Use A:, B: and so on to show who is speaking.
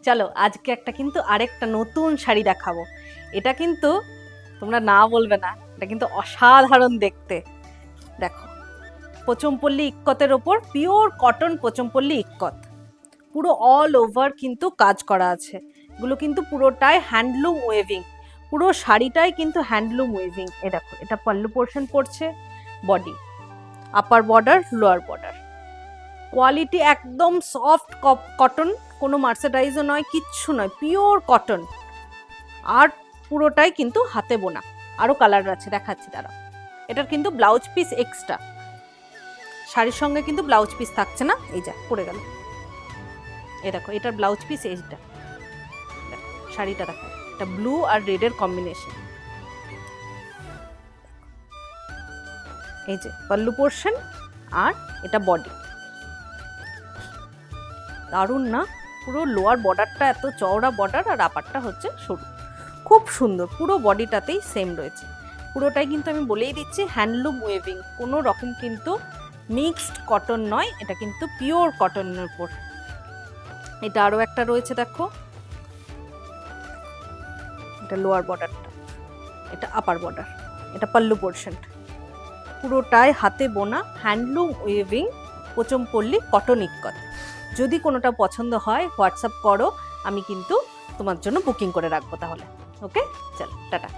A: চলো আজকে একটা কিন্তু আরেকটা নতুন শাড়ি দেখাবো। এটা কিন্তু তোমরা না বলবে না, এটা কিন্তু অসাধারণ দেখতে। দেখো, পোচমপল্লী ইক্কতের ওপর পিওর কটন পোচমপল্লী ইক্কত, পুরো অল ওভার কিন্তু কাজ করা আছে। এগুলো কিন্তু পুরোটাই হ্যান্ডলুম ওয়েভিং, পুরো শাড়িটাই কিন্তু হ্যান্ডলুম ওয়েভিং। এ দেখো, এটা পাল্লু পোর্শন পড়ছে, body, upper border, lower border. Quality একদম সফট কটন, কোনো মার্সেডাইজও নয়, কিচ্ছু নয়, পিওর কটন। আর পুরোটাই কিন্তু হাতে বোনা। আরও কালার আছে, দেখাচ্ছি দাঁড়াও। এটার কিন্তু ব্লাউজ পিস এক্সট্রা, শাড়ির সঙ্গে কিন্তু ব্লাউজ পিস থাকছে না। এই যা পড়ে গেল, এই দেখো এটার ব্লাউজ পিস এইটা। শাড়িটা দেখো, এটা ব্লু আর রেডের কম্বিনেশন। এই যে পাল্লু পোর্শন, আর এটা বডি। দারুণ না? পুরো লোয়ার বর্ডারটা এত চওড়া বর্ডার, আর আপারটা হচ্ছে সরু, খুব সুন্দর। পুরো বডিটাতেই সেম রয়েছে। পুরোটাই কিন্তু আমি বলেই দিচ্ছি হ্যান্ডলুম ওয়েভিং, কোনো রকম কিন্তু মিক্সড কটন নয়, এটা কিন্তু পিওর কটনের উপর। এটা আরও একটা রয়েছে, দেখো, এটা লোয়ার বর্ডারটা, এটা আপার বর্ডার, এটা পাল্লু পোর্শন। পুরোটাই হাতে বোনা হ্যান্ডলুম ওয়েভিং পোচমপল্লী কটন ইক্কত। যদি কোনোটা পছন্দ হয় হোয়াটসঅ্যাপ করো, আমি কিন্তু তোমার জন্য বুকিং করে রাখবো তাহলে। ওকে, চল টাটা।